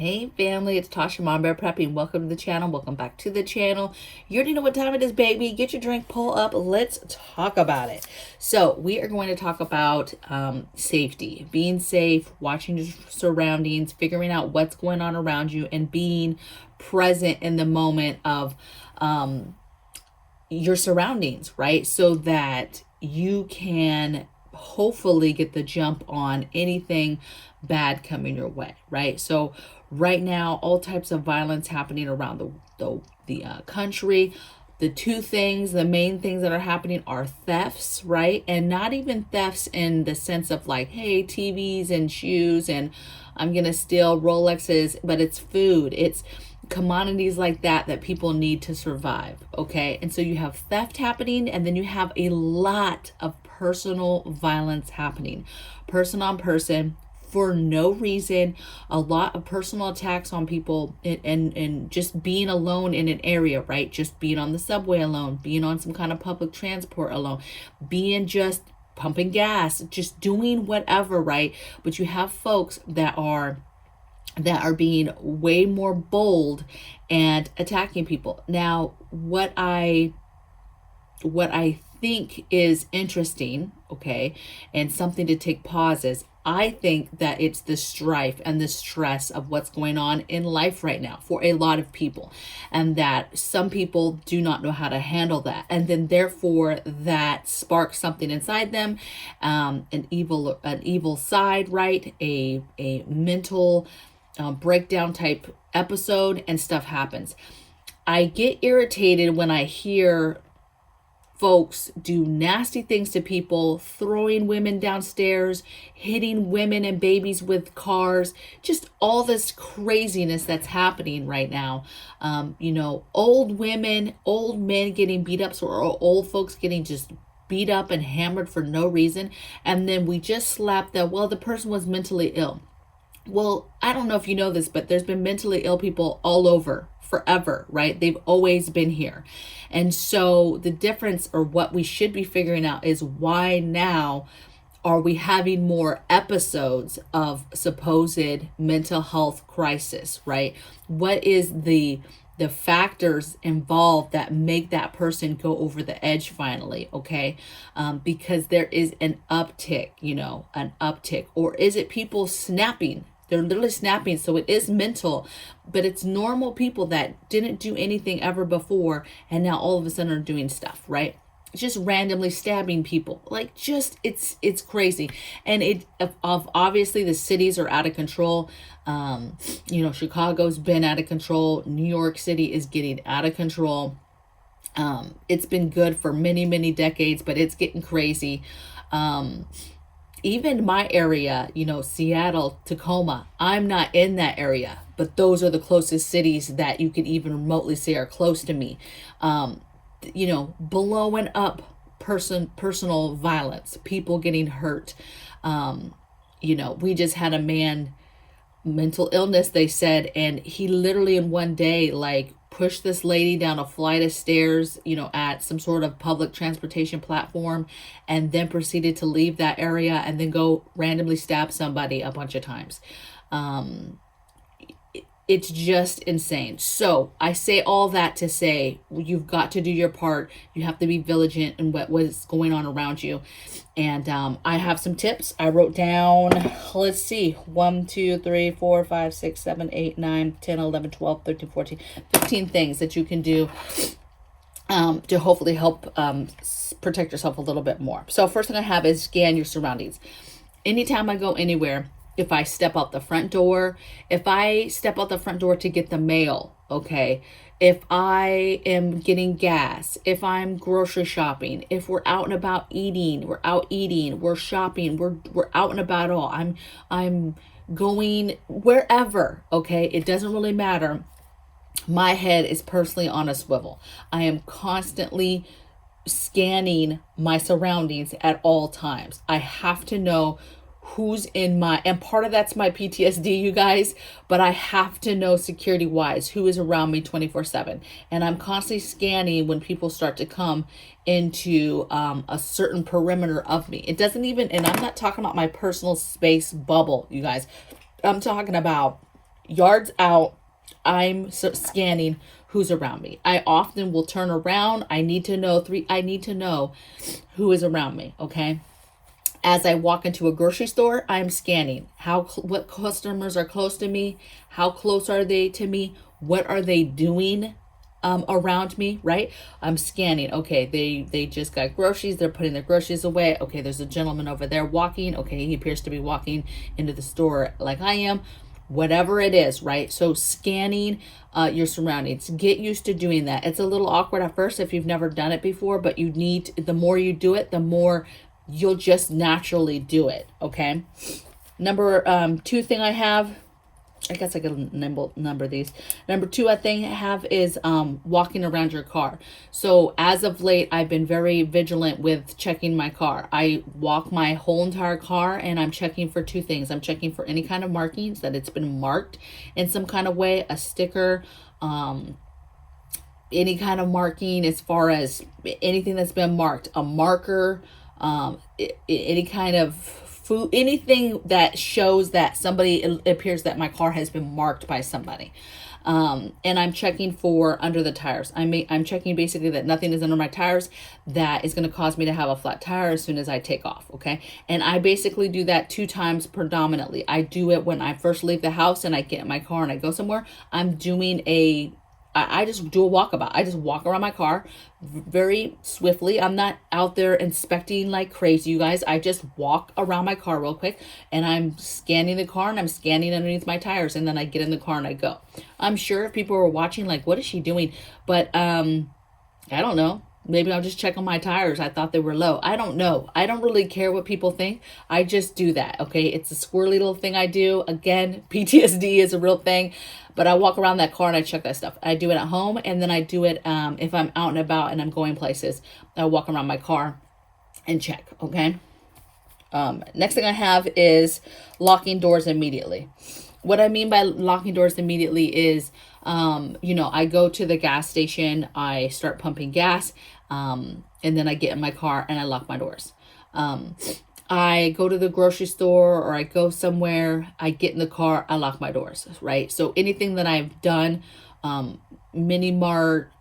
Hey family, it's Tasha MAMABEAR Preppy, and welcome to the channel. Welcome back to the channel. You already know what time it is, baby. Get your drink, pull up, let's talk about it. So we are going to talk about safety, being safe, watching your surroundings, figuring out what's going on around you, and being present in the moment of your surroundings, right? So that you can hopefully get the jump on anything bad coming your way, right? So right now, all types of violence happening around the country. The main things that are happening are thefts, right? And not even thefts in the sense of like, hey, TVs and shoes and I'm gonna steal Rolexes, but it's food, it's commodities like that people need to survive, okay? And so you have theft happening, and then you have a lot of personal violence happening, person on person, for no reason, a lot of personal attacks on people, and just being alone in an area, right? Just being on the subway alone, being on some kind of public transport alone, being just pumping gas, just doing whatever, right? But you have folks that are being way more bold and attacking people. Now, what I think is interesting, okay, and something to take pauses, I think that it's the strife and the stress of what's going on in life right now for a lot of people, and that some people do not know how to handle that, and then therefore that sparks something inside them, an evil side, right? A mental breakdown type episode, and stuff happens. I get irritated when I hear folks do nasty things to people, throwing women downstairs, hitting women and babies with cars, just all this craziness that's happening right now. Old women, old men getting beat up, so old folks getting just beat up and hammered for no reason. And then we just slap that, well, the person was mentally ill. Well, I don't know if you know this, but there's been mentally ill people all over forever, right? They've always been here. And so the difference, or what we should be figuring out, is why now are we having more episodes of supposed mental health crisis, right? What is the factors involved that make that person go over the edge finally, okay? Because there is an uptick, or is it people snapping? They're literally snapping, so it is mental, but it's normal people that didn't do anything ever before, and now all of a sudden are doing stuff, right? Just randomly stabbing people, like it's crazy. And obviously the cities are out of control. Chicago's been out of control. New York City is getting out of control. It's been good for many decades, but it's getting crazy. Even my area, Seattle, Tacoma, I'm not in that area, but those are the closest cities that you could even remotely say are close to me. Blowing up personal violence, people getting hurt. We just had a man, mental illness, they said, and he literally in one day, like, pushed this lady down a flight of stairs, at some sort of public transportation platform, and then proceeded to leave that area and then go randomly stab somebody a bunch of times. It's just insane. So I say all that to say, you've got to do your part. You have to be vigilant in what was going on around you. And I have some tips. I wrote down, let's see, 1, 2, 3, 4, 5, 6, 7, 8, 9, 10, 11, 12, 13, 14, 15 things that you can do to hopefully help protect yourself a little bit more. So first thing I have is scan your surroundings. Anytime I go anywhere, if I step out the front door, to get the mail, okay, if I am getting gas, if I'm grocery shopping, if we're out and about eating, we're shopping, we're out and about all. I'm going wherever, okay? It doesn't really matter. My head is personally on a swivel. I am constantly scanning my surroundings at all times. I have to know who's in and part of that's my PTSD, you guys, but I have to know security wise who is around me 24/7. And I'm constantly scanning when people start to come into a certain perimeter of me. It doesn't even, and I'm not talking about my personal space bubble, you guys. I'm talking about yards out, I'm scanning who's around me. I often will turn around. I need to know who is around me, okay? As I walk into a grocery store, I'm scanning what customers are close to me, how close are they to me, what are they doing around me, right? I'm scanning. Okay, they just got groceries. They're putting their groceries away. Okay, there's a gentleman over there walking. Okay, he appears to be walking into the store like I am. Whatever it is, right? So scanning your surroundings. Get used to doing that. It's a little awkward at first if you've never done it before, but the more you do it, the more you'll just naturally do it. Okay. Number 2 thing I have, I guess I could number these. Number 2 I think I have is walking around your car. So as of late, I've been very vigilant with checking my car. I walk my whole entire car and I'm checking for 2 things. I'm checking for any kind of markings, that it's been marked in some kind of way, a sticker, any kind of marking as far as anything that's been marked, a marker, any kind of food, anything that shows that it appears that my car has been marked by somebody. And I'm checking for under the tires. I'm checking basically that nothing is under my tires that is going to cause me to have a flat tire as soon as I take off. Okay. And I basically do that 2 times predominantly. I do it when I first leave the house and I get in my car and I go somewhere. I just do a walkabout. I just walk around my car very swiftly. I'm not out there inspecting like crazy, you guys. I just walk around my car real quick and I'm scanning the car and I'm scanning underneath my tires, and then I get in the car and I go. I'm sure if people were watching like, what is she doing? But I don't know. Maybe I'll just check on my tires. I thought they were low. I don't know. I don't really care what people think. I just do that. Okay. It's a squirrely little thing I do. Again, PTSD is a real thing, but I walk around that car and I check that stuff. I do it at home, and then I do it if I'm out and about and I'm going places. I walk around my car and check. Okay. Next thing I have is locking doors immediately. What I mean by locking doors immediately is, I go to the gas station, I start pumping gas, and then I get in my car and I lock my doors. I go to the grocery store or I go somewhere, I get in the car, I lock my doors, right? So anything that I've done, mini mart,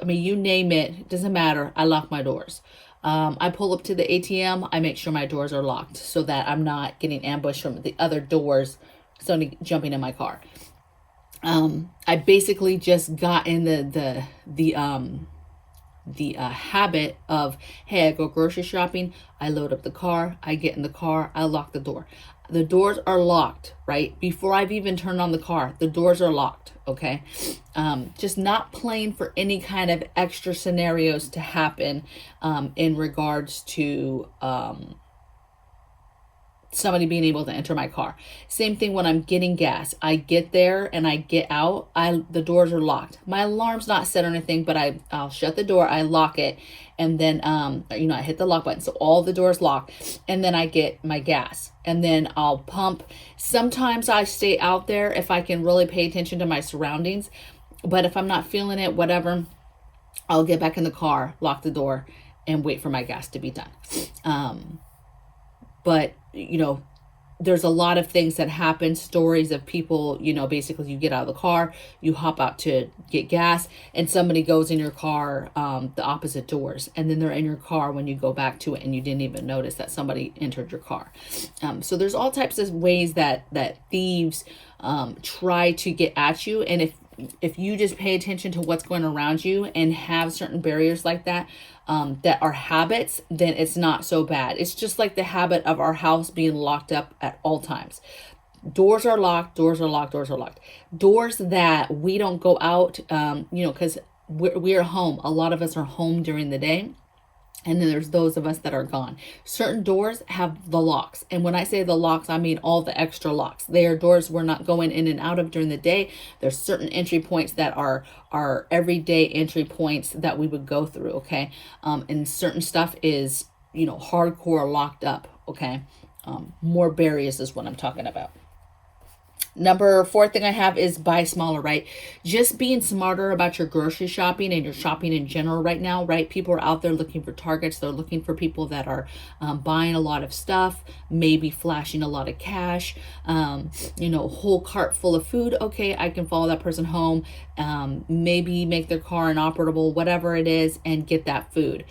you name it, doesn't matter, I lock my doors. I pull up to the ATM, I make sure my doors are locked so that I'm not getting ambushed from the other doors, somebody jumping in my car. I basically just got in the habit of, hey, I go grocery shopping, I load up the car, I get in the car, I lock the door. The doors are locked, right? Before I've even turned on the car, the doors are locked, okay? Just not playing for any kind of extra scenarios to happen in regards to somebody being able to enter my car. Same thing when I'm getting gas. I get there and I get out, the doors are locked. My alarm's not set or anything, but I'll shut the door, I lock it, and then I hit the lock button. So all the doors lock, and then I get my gas, and then I'll pump. Sometimes I stay out there if I can really pay attention to my surroundings, but if I'm not feeling it, whatever, I'll get back in the car, lock the door, and wait for my gas to be done. But there's a lot of things that happen, stories of people, basically you get out of the car, you hop out to get gas, and somebody goes in your car, the opposite doors, and then they're in your car when you go back to it and you didn't even notice that somebody entered your car. So there's all types of ways that thieves try to get at you. And if you just pay attention to what's going around you and have certain barriers like that, that are habits, then it's not so bad. It's just like the habit of our house being locked up at all times. Doors are locked, doors are locked, doors are locked. Doors that we don't go out, because we're home. A lot of us are home during the day. And then there's those of us that are gone. Certain doors have the locks. And when I say the locks, I mean all the extra locks. They are doors we're not going in and out of during the day. There's certain entry points that are everyday entry points that we would go through, okay? And certain stuff is, hardcore locked up, okay? More barriers is what I'm talking about. Number four thing I have is buy smaller, right? Just being smarter about your grocery shopping and your shopping in general right now, right? People are out there looking for targets. They're looking for people that are buying a lot of stuff, maybe flashing a lot of cash, whole cart full of food. Okay, I can follow that person home, maybe make their car inoperable, whatever it is, and get that food.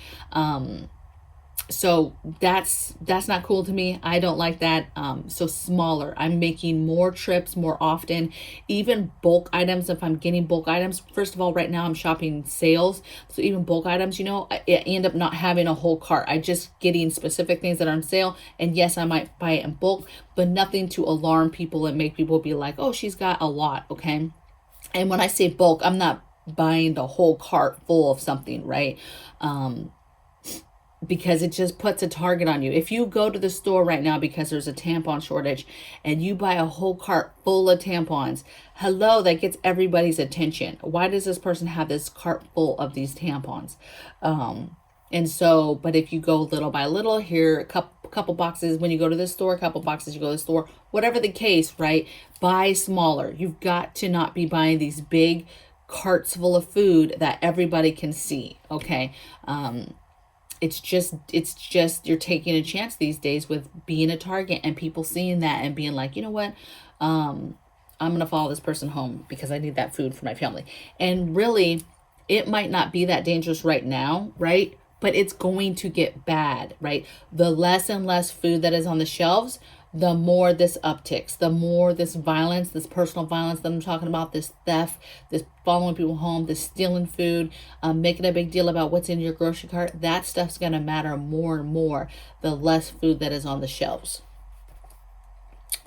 So that's not cool to me. I don't like that. So smaller, I'm making more trips more often, even bulk items. If I'm getting bulk items, first of all, right now I'm shopping sales, so even bulk items, I end up not having a whole cart. I just getting specific things that are on sale, and yes, I might buy it in bulk, but nothing to alarm people and make people be like, oh, she's got a lot. Okay. And when I say bulk, I'm not buying the whole cart full of something, right? Because it just puts a target on you. If you go to the store right now because there's a tampon shortage and you buy a whole cart full of tampons, hello, that gets everybody's attention. Why does this person have this cart full of these tampons? And so, but if you go little by little, here, a couple boxes when you go to the store, a couple boxes you go to the store, whatever the case, right? Buy smaller. You've got to not be buying these big carts full of food that everybody can see, okay? It's just you're taking a chance these days with being a target and people seeing that and being like, you know what, I'm gonna follow this person home because I need that food for my family. And really, it might not be that dangerous right now, right? But it's going to get bad, right? The less and less food that is on the shelves, the more this upticks, the more this violence, this personal violence that I'm talking about, this theft, this following people home, this stealing food, making a big deal about what's in your grocery cart, that stuff's going to matter more and more the less food that is on the shelves.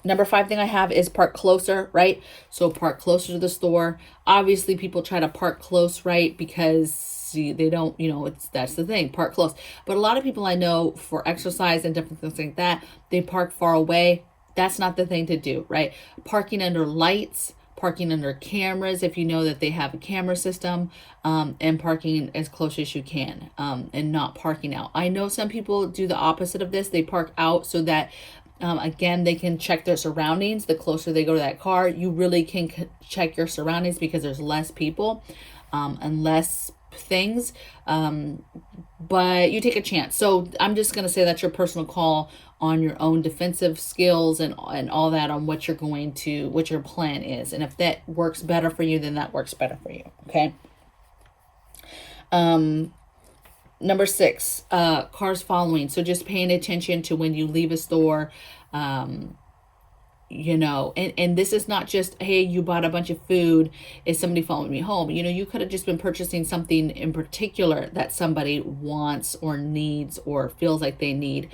Number five thing I have is park closer, right? So park closer to the store. Obviously, people try to park close, right? Because they don't, that's the thing, park close. But a lot of people I know for exercise and different things like that, they park far away. That's not the thing to do, right? Parking under lights, parking under cameras, if you know that they have a camera system, and parking as close as you can, and not parking out. I know some people do the opposite of this. They park out so that again, they can check their surroundings. The closer they go to that car, you really can check your surroundings because there's less people and less things, but you take a chance. So I'm just going to say that's your personal call on your own defensive skills and all that, on what your plan is. And if that works better for you, then that works better for you. Okay. Number six, cars following. So just paying attention to when you leave a store, and this is not just, hey, you bought a bunch of food, is somebody following me home? You could have just been purchasing something in particular that somebody wants or needs or feels like they need,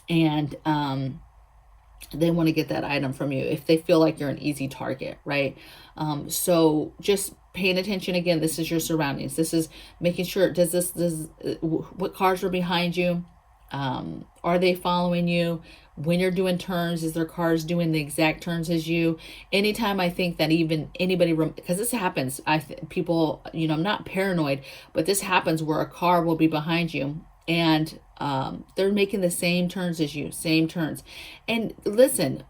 and they want to get that item from you if they feel like you're an easy target, right? So just paying attention. Again, this is your surroundings. This is making sure, what cars are behind you? Are they following you? When you're doing turns, is their cars doing the exact turns as you? Anytime I think that even anybody, because this happens, people, I'm not paranoid, but this happens where a car will be behind you and they're making the same turns as you, same turns. And listen,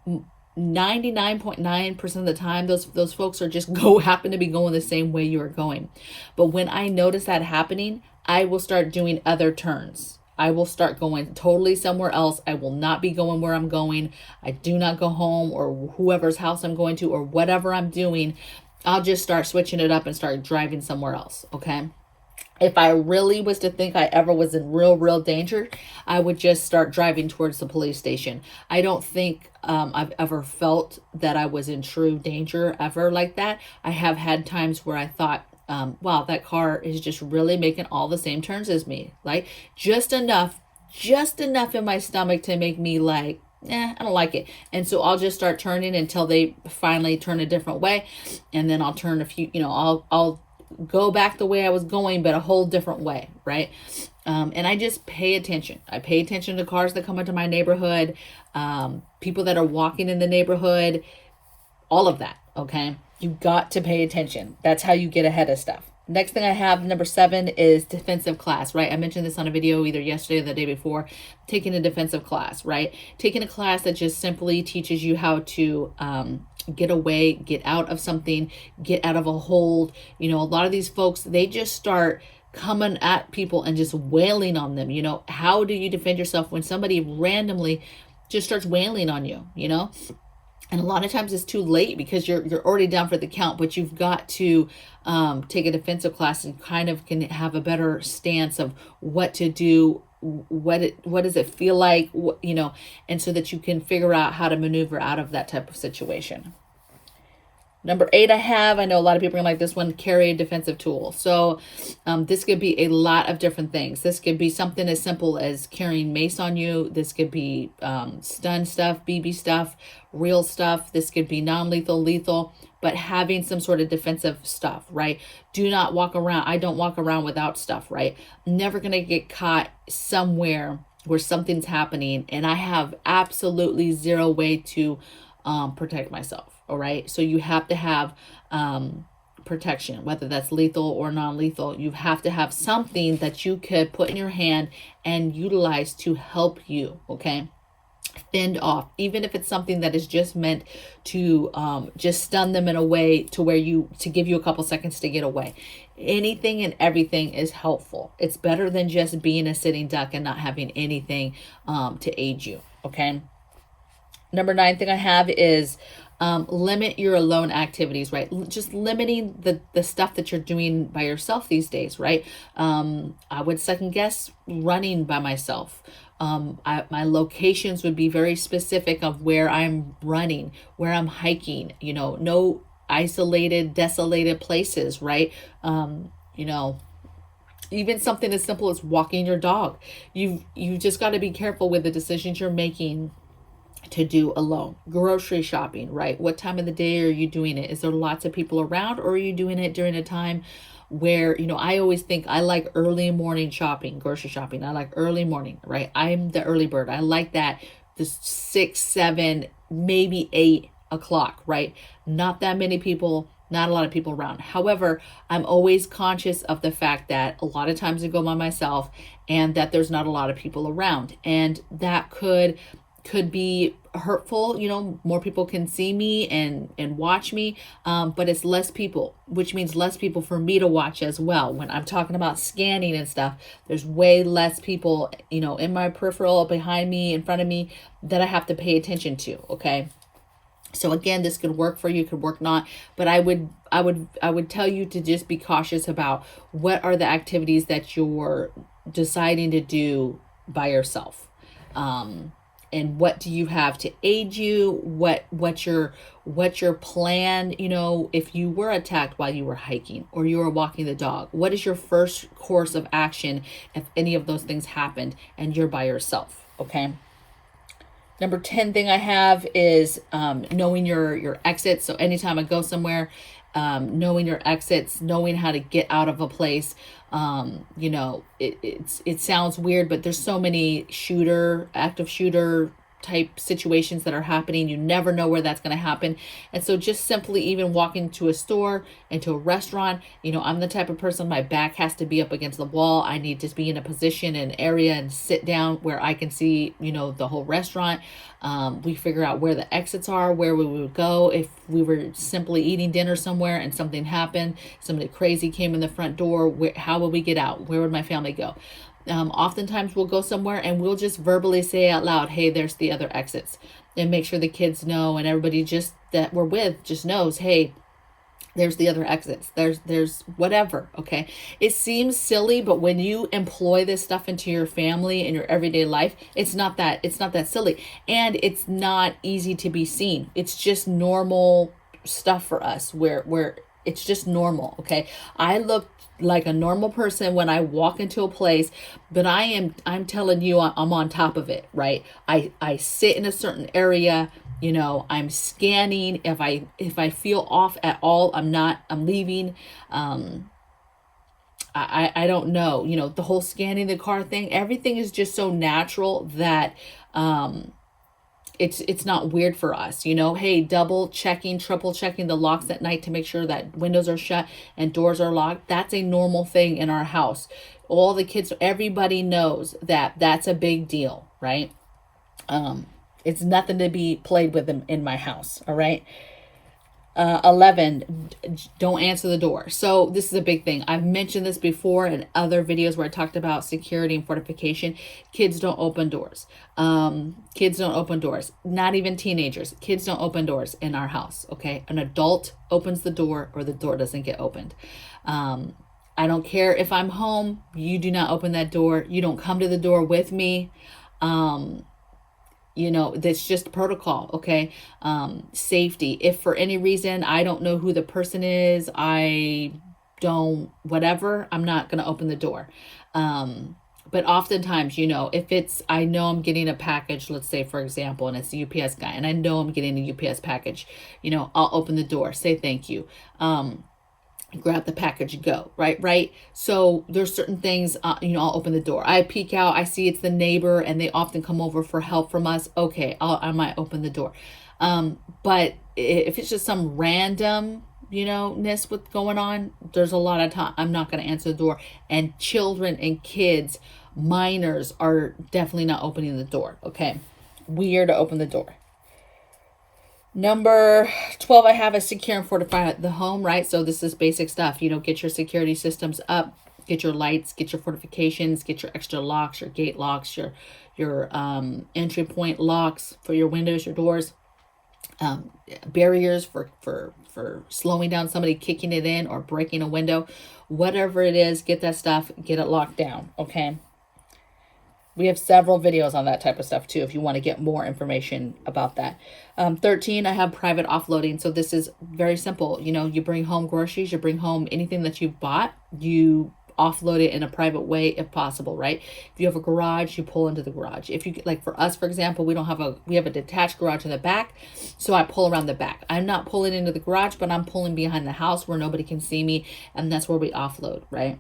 99.9% of the time, those folks are just happen to be going the same way you are going. But when I notice that happening, I will start doing other turns. I will start going totally somewhere else. I will not be going where I'm going. I do not go home or whoever's house I'm going to or whatever I'm doing. I'll just start switching it up and start driving somewhere else. Okay. If I really was to think I ever was in real danger, I would just start driving towards the police station. I don't think I've ever felt that I was in true danger ever like that. I have had times where I thought, wow, that car is just really making all the same turns as me. Like just enough in my stomach to make me like, I don't like it. And so I'll just start turning until they finally turn a different way. And then I'll turn a few, I'll go back the way I was going, but a whole different way. Right. And I just pay attention. I pay attention to cars that come into my neighborhood, people that are walking in the neighborhood, all of that. Okay. You got to pay attention. That's how you get ahead of stuff. Next thing I have, number 7, is defensive class, right? I mentioned this on a video either yesterday or the day before, taking a defensive class, right? Taking a class that just simply teaches you how to get away, get out of something, get out of a hold. You know, a lot of these folks, they just start coming at people and just wailing on them. You know, how do you defend yourself when somebody randomly just starts wailing on you, you know? And a lot of times it's too late because you're already down for the count, but you've got to take a defensive class and kind of can have a better stance of what to do, what does it feel like, you know, and so that you can figure out how to maneuver out of that type of situation. Number 8, I know a lot of people are like this one, carry a defensive tool. So this could be a lot of different things. This could be something as simple as carrying mace on you. This could be stun stuff, BB stuff, real stuff. This could be non-lethal, lethal, but having some sort of defensive stuff, right? Do not walk around. I don't walk around without stuff, right? Never going to get caught somewhere where something's happening and I have absolutely zero way to protect myself. All right. So you have to have protection, whether that's lethal or non-lethal. You have to have something that you could put in your hand and utilize to help you. Okay. Fend off, even if it's something that is just meant to just stun them in a way to where to give you a couple seconds to get away. Anything and everything is helpful. It's better than just being a sitting duck and not having anything to aid you. Okay. Number 9 thing I have is limit your alone activities, right? Just limiting the stuff that you're doing by yourself these days, right? I would second guess running by myself. My locations would be very specific of where I'm running, where I'm hiking, you know, no isolated, desolated places, right? You know, even something as simple as walking your dog. You just got to be careful with the decisions you're making to do alone. Grocery shopping, right? What time of the day are you doing it? Is there lots of people around, or are you doing it during a time where, you know, I always think I like early morning shopping, grocery shopping. I like early morning, right? I'm the early bird. I like that, the 6, 7, maybe 8 o'clock, right? Not that many people, not a lot of people around. However, I'm always conscious of the fact that a lot of times I go by myself and that there's not a lot of people around, and that could be hurtful. You know, more people can see me and watch me, but it's less people, which means less people for me to watch as well. When I'm talking about scanning and stuff, there's way less people, you know, in my peripheral, behind me, in front of me, that I have to pay attention to. Okay. So again, this could work for you, could work not, but I would tell you to just be cautious about what are the activities that you're deciding to do by yourself. And what do you have to aid you? What's your plan? You know, if you were attacked while you were hiking or you were walking the dog, what is your first course of action if any of those things happened and you're by yourself? Okay. Number 10 thing I have is knowing your exits. So anytime I go somewhere, knowing your exits, knowing how to get out of a place. You know, it sounds weird, but there's so many active shooter type situations that are happening. You never know where that's going to happen. And so just simply even walking to a store, into a restaurant, you know, I'm the type of person, my back has to be up against the wall. I need to be in a position, an area, and sit down where I can see, you know, the whole restaurant. We figure out where the exits are, where we would go if we were simply eating dinner somewhere and something happened, somebody crazy came in the front door. How would we get out? Where would my family go? Oftentimes we'll go somewhere and we'll just verbally say out loud, hey, there's the other exits, and make sure the kids know and everybody just that we're with just knows, hey, there's the other exits. There's whatever. Okay. It seems silly, but when you employ this stuff into your family and your everyday life, it's not that silly, and it's not easy to be seen. It's just normal stuff for us where it's just normal. Okay. I look like a normal person when I walk into a place, but I'm telling you, I'm on top of it, right? I sit in a certain area, you know, I'm scanning. If I feel off at all, I'm leaving. I don't know, you know, the whole scanning the car thing, everything is just so natural that, it's not weird for us, you know. Hey, double checking, triple checking the locks at night to make sure that windows are shut and doors are locked. That's a normal thing in our house. All the kids, everybody knows that that's a big deal, right? It's nothing to be played with in my house. All right. 11, don't answer the door. So this is a big thing. I've mentioned this before in other videos where I talked about security and fortification. Kids don't open doors. Kids don't open doors. Not even teenagers. Kids don't open doors in our house. Okay. An adult opens the door or the door doesn't get opened. I don't care if I'm home. You do not open that door. You don't come to the door with me. You know, that's just protocol, okay? Safety. If for any reason I don't know who the person is, I don't, whatever, I'm not going to open the door. But oftentimes, you know, if it's, I know I'm getting a package, let's say, for example, and it's the UPS guy, and I know I'm getting a UPS package, you know, I'll open the door, say thank you. Grab the package, go, right. So there's certain things, you know, I'll open the door, I peek out, I see it's the neighbor and they often come over for help from us. Okay, I might open the door. But if it's just some random, you know, ness what's going on, there's a lot of time I'm not going to answer the door. And children and kids, minors, are definitely not opening the door. Okay, we are to open the door. Number 12, I have is secure and fortify the home, right? So this is basic stuff. You know, get your security systems up, get your lights, get your fortifications, get your extra locks, your gate locks, your entry point locks for your windows, your doors, barriers for slowing down somebody kicking it in or breaking a window. Whatever it is, get that stuff, get it locked down, okay? We have several videos on that type of stuff too, if you want to get more information about that. 13, I have private offloading. So this is very simple. You know, you bring home groceries, you bring home anything that you've bought, you offload it in a private way if possible, right? If you have a garage, you pull into the garage. If you, like for us, for example, we have a detached garage in the back. So I pull around the back. I'm not pulling into the garage, but I'm pulling behind the house where nobody can see me. And that's where we offload, right?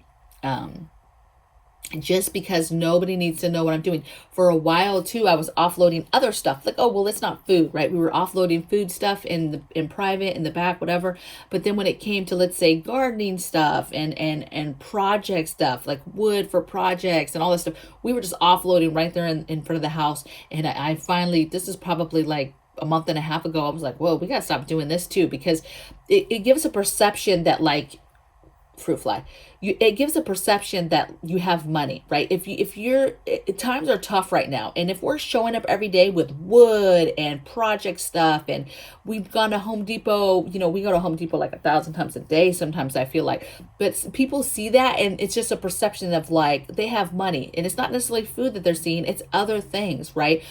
Just because nobody needs to know what I'm doing. For a while too, I was offloading other stuff, like, oh, well, it's not food, right? We were offloading food stuff in private, in the back, whatever. But then when it came to, let's say, gardening stuff and project stuff, like wood for projects and all this stuff, we were just offloading right there in front of the house. And I finally, this is probably like a month and a half ago, I was like, whoa, we gotta stop doing this too, because it gives a perception that, like, fruit fly, it gives a perception that you have money, right? If you're times are tough right now, and if we're showing up every day with wood and project stuff, and we've gone to Home Depot, you know, we go to Home Depot like 1,000 times a day sometimes, I feel like, but people see that and it's just a perception of like they have money, and it's not necessarily food that they're seeing, it's other things, right?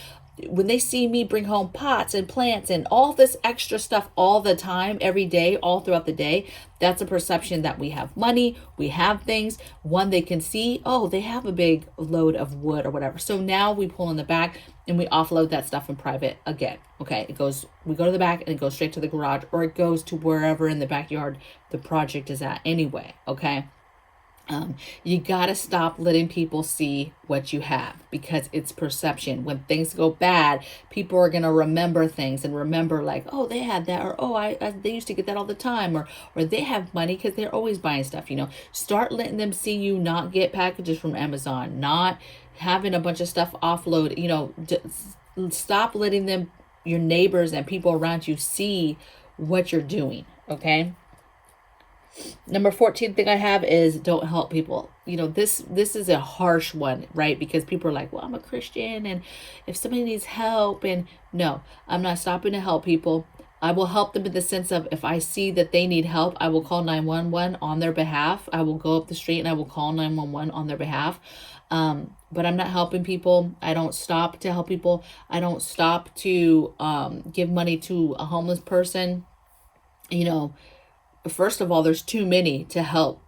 When they see me bring home pots and plants and all this extra stuff all the time, every day, all throughout the day, that's a perception that we have money, we have things. One, they can see, oh, they have a big load of wood or whatever. So now we pull in the back and we offload that stuff in private again. Okay, we go to the back and it goes straight to the garage, or it goes to wherever in the backyard the project is at anyway, okay? You got to stop letting people see what you have, because it's perception. When things go bad, people are going to remember things and remember like, oh, they had that, or oh, they used to get that all the time, or they have money because they're always buying stuff, you know. Start letting them see you not get packages from Amazon, not having a bunch of stuff offload, you know. Stop letting them, your neighbors and people around you, see what you're doing, okay? Number 14 thing I have is don't help people. You know, this is a harsh one, right? Because people are like, well, I'm a Christian, and if somebody needs help, and no, I'm not stopping to help people. I will help them in the sense of, if I see that they need help, I will call 911 on their behalf. I will go up the street and I will call 911 on their behalf. But I'm not helping people. I don't stop to help people. I don't stop to give money to a homeless person. You know, first of all, there's too many to help.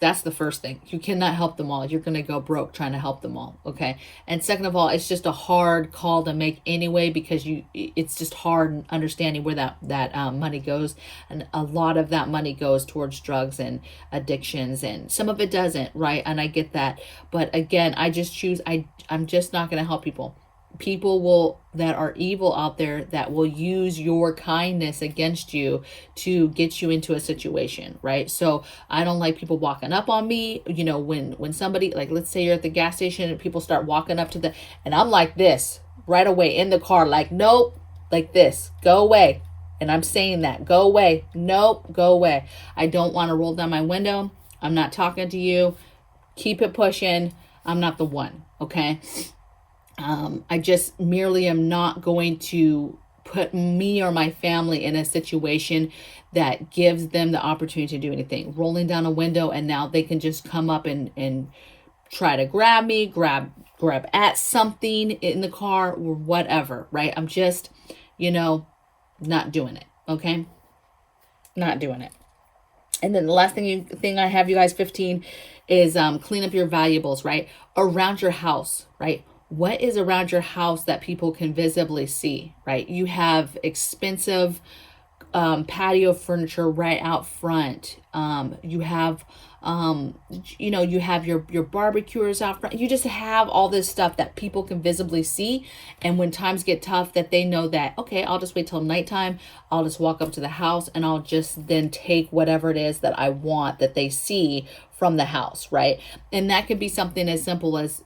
That's the first thing. You cannot help them all. You're going to go broke trying to help them all. Okay. And second of all, it's just a hard call to make anyway, because it's just hard understanding where that money goes. And a lot of that money goes towards drugs and addictions, and some of it doesn't, right? And I get that. But again, I just choose, I'm just not going to help people. People that are evil out there, that will use your kindness against you to get you into a situation, right? So I don't like people walking up on me. You know, when somebody, like, let's say you're at the gas station and people start walking up and I'm like this right away in the car, like, nope, like this, go away. And I'm saying that. Go away. Nope, go away. I don't want to roll down my window. I'm not talking to you. Keep it pushing. I'm not the one. Okay. I just merely am not going to put me or my family in a situation that gives them the opportunity to do anything. Rolling down a window and now they can just come up and try to grab me, grab at something in the car or whatever, right? I'm just, not doing it. Okay. Not doing it. And then the last thing I have, you guys, 15 is clean up your valuables, right? Around your house, right? What is around your house that people can visibly see, right? You have expensive patio furniture right out front. You have, you have your barbecuers out front. You just have all this stuff that people can visibly see. And when times get tough, that they know that, okay, I'll just wait till nighttime. I'll just walk up to the house and I'll just then take whatever it is that I want that they see from the house, right? And that could be something as simple as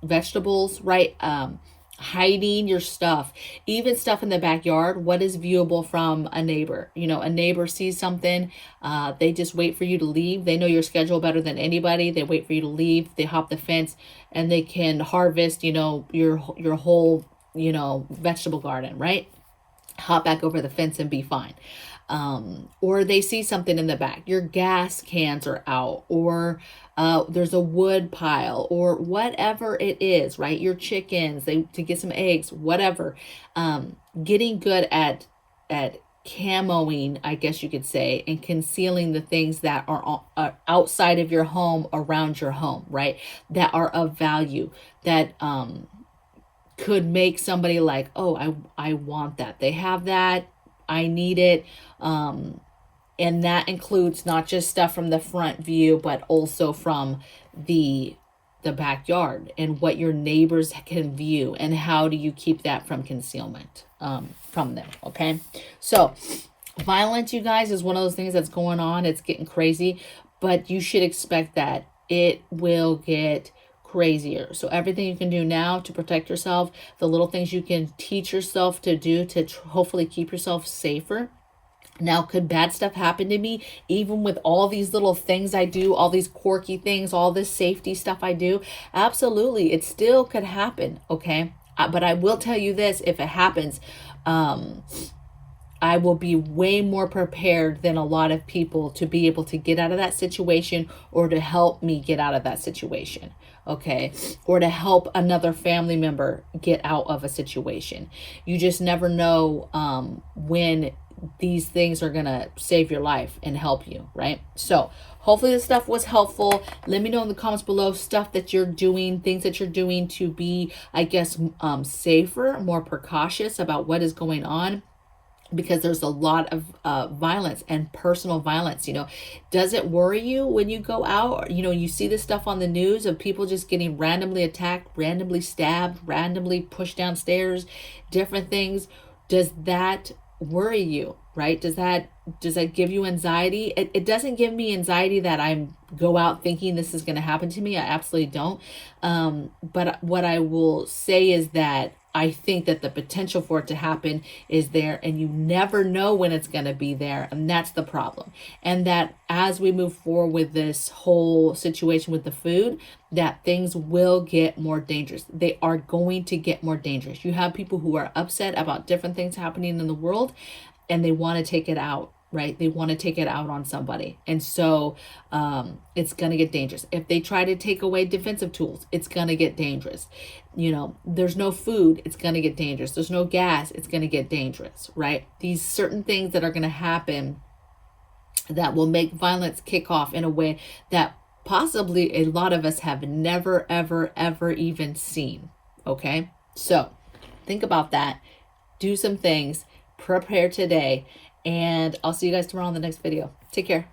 vegetables, right? Hiding your stuff, even stuff in the backyard. What is viewable from a neighbor? A neighbor sees something, they just wait for you to leave. They know your schedule better than anybody. They wait for you to leave. They hop the fence and they can harvest, your whole, vegetable garden, right? Hop back over the fence and be fine. Or they see something in the back, your gas cans are out, or there's a wood pile, or whatever it is, right? Your chickens, to get some eggs, whatever. Getting good at camoing, I guess you could say, and concealing the things that are outside of your home, around your home, right? That are of value, that could make somebody like, oh, I want that. They have that. I need it. And that includes not just stuff from the front view, but also from the backyard and what your neighbors can view, and how do you keep that from concealment from them. Okay. So violence, you guys, is one of those things that's going on. It's getting crazy, but you should expect that it will get crazier. So everything you can do now to protect yourself, the little things you can teach yourself to do to hopefully keep yourself safer. Now, could bad stuff happen to me even with all these little things I do, all these quirky things, all this safety stuff I do? Absolutely. It still could happen. Okay. But I will tell you this, if it happens, I will be way more prepared than a lot of people to be able to get out of that situation, or to help me get out of that situation. Okay. Or to help another family member get out of a situation. You just never know when these things are going to save your life and help you, right? So hopefully this stuff was helpful. Let me know in the comments below stuff that you're doing, things that you're doing to be, I guess, safer, more precautious about what is going on. Because there's a lot of violence and personal violence. Does it worry you when you go out? You see this stuff on the news of people just getting randomly attacked, randomly stabbed, randomly pushed downstairs, different things. Does that worry you, right? Does that give you anxiety? It doesn't give me anxiety that I go out thinking this is going to happen to me. I absolutely don't. But what I will say is that I think that the potential for it to happen is there, and you never know when it's going to be there. And that's the problem. And that as we move forward with this whole situation with the food, that things will get more dangerous. They are going to get more dangerous. You have people who are upset about different things happening in the world, and they want to take it out. Right? They want to take it out on somebody. And so it's going to get dangerous. If they try to take away defensive tools, it's going to get dangerous. There's no food, it's going to get dangerous. There's no gas, it's going to get dangerous, right? These certain things that are going to happen that will make violence kick off in a way that possibly a lot of us have never, ever, ever even seen. Okay? So think about that. Do some things. Prepare today. And I'll see you guys tomorrow in the next video. Take care.